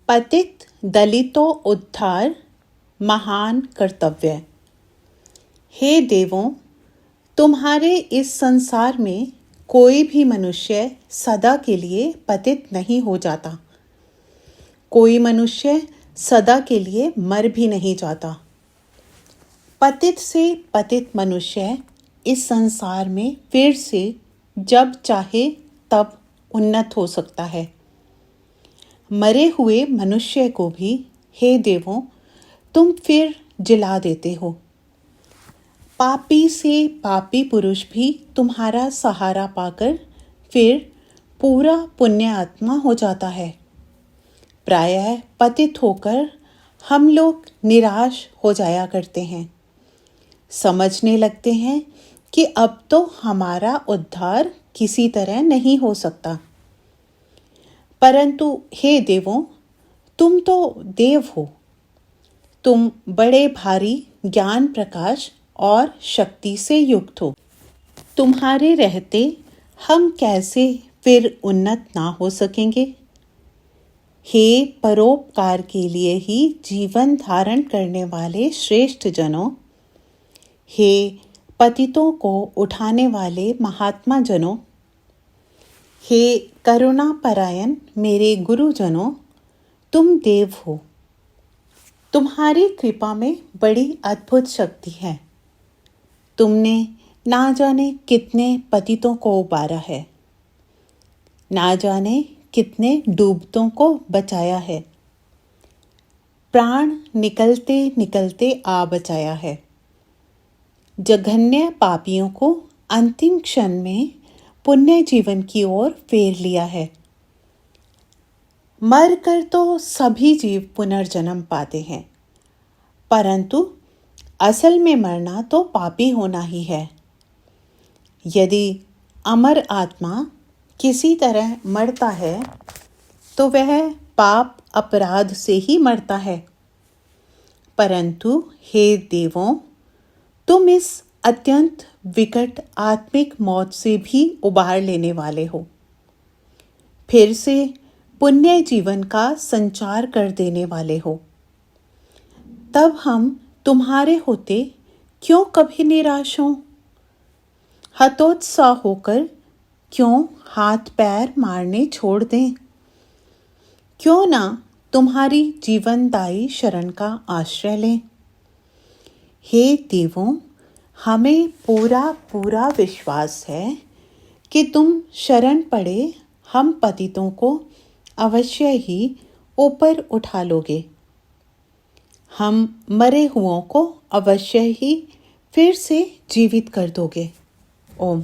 पतित दलितों उद्धार महान कर्तव्य। हे देवों, तुम्हारे इस संसार में कोई भी मनुष्य सदा के लिए पतित नहीं हो जाता। कोई मनुष्य सदा के लिए मर भी नहीं जाता। पतित से पतित मनुष्य इस संसार में फिर से जब चाहे तब उन्नत हो सकता है। मरे हुए मनुष्य को भी, हे देवों, तुम फिर जिला देते हो। पापी से पापी पुरुष भी तुम्हारा सहारा पाकर फिर पूरा पुण्य आत्मा हो जाता है। प्रायः पतित होकर हम लोग निराश हो जाया करते हैं। समझने लगते हैं कि अब तो हमारा उद्धार किसी तरह नहीं हो सकता। परंतु हे देवों, तुम तो देव हो। तुम बड़े भारी ज्ञान प्रकाश और शक्ति से युक्त हो। तुम्हारे रहते हम कैसे फिर उन्नत ना हो सकेंगे? हे परोपकार के लिए ही जीवन धारण करने वाले श्रेष्ठ जनों, हे पतितों को उठाने वाले महात्मा जनों, हे करुणा परायण मेरे गुरुजनों, तुम देव हो। तुम्हारी कृपा में बड़ी अद्भुत शक्ति है। तुमने ना जाने कितने पतितों को उबारा है, ना जाने कितने डूबतों को बचाया है, प्राण निकलते निकलते आ बचाया है। जघन्य पापियों को अंतिम क्षण में पुण्य जीवन की ओर फेर लिया है। मर कर तो सभी जीव पुनर्जन्म पाते हैं, परंतु असल में मरना तो पापी होना ही है। यदि अमर आत्मा किसी तरह मरता है तो वह पाप अपराध से ही मरता है। परंतु हे देवों, तुम इस अत्यंत विकट आत्मिक मौत से भी उबार लेने वाले हो। फिर से पुण्य जीवन का संचार कर देने वाले हो। तब हम तुम्हारे होते क्यों कभी निराश हों? हतोत्साह होकर क्यों हाथ पैर मारने छोड़ दें? क्यों ना तुम्हारी जीवनदायी शरण का आश्रय लें? हे देवों, हमें पूरा पूरा विश्वास है कि तुम शरण पड़े हम पतितों को अवश्य ही ऊपर उठा लोगे। हम मरे हुओं को अवश्य ही फिर से जीवित कर दोगे। ओम।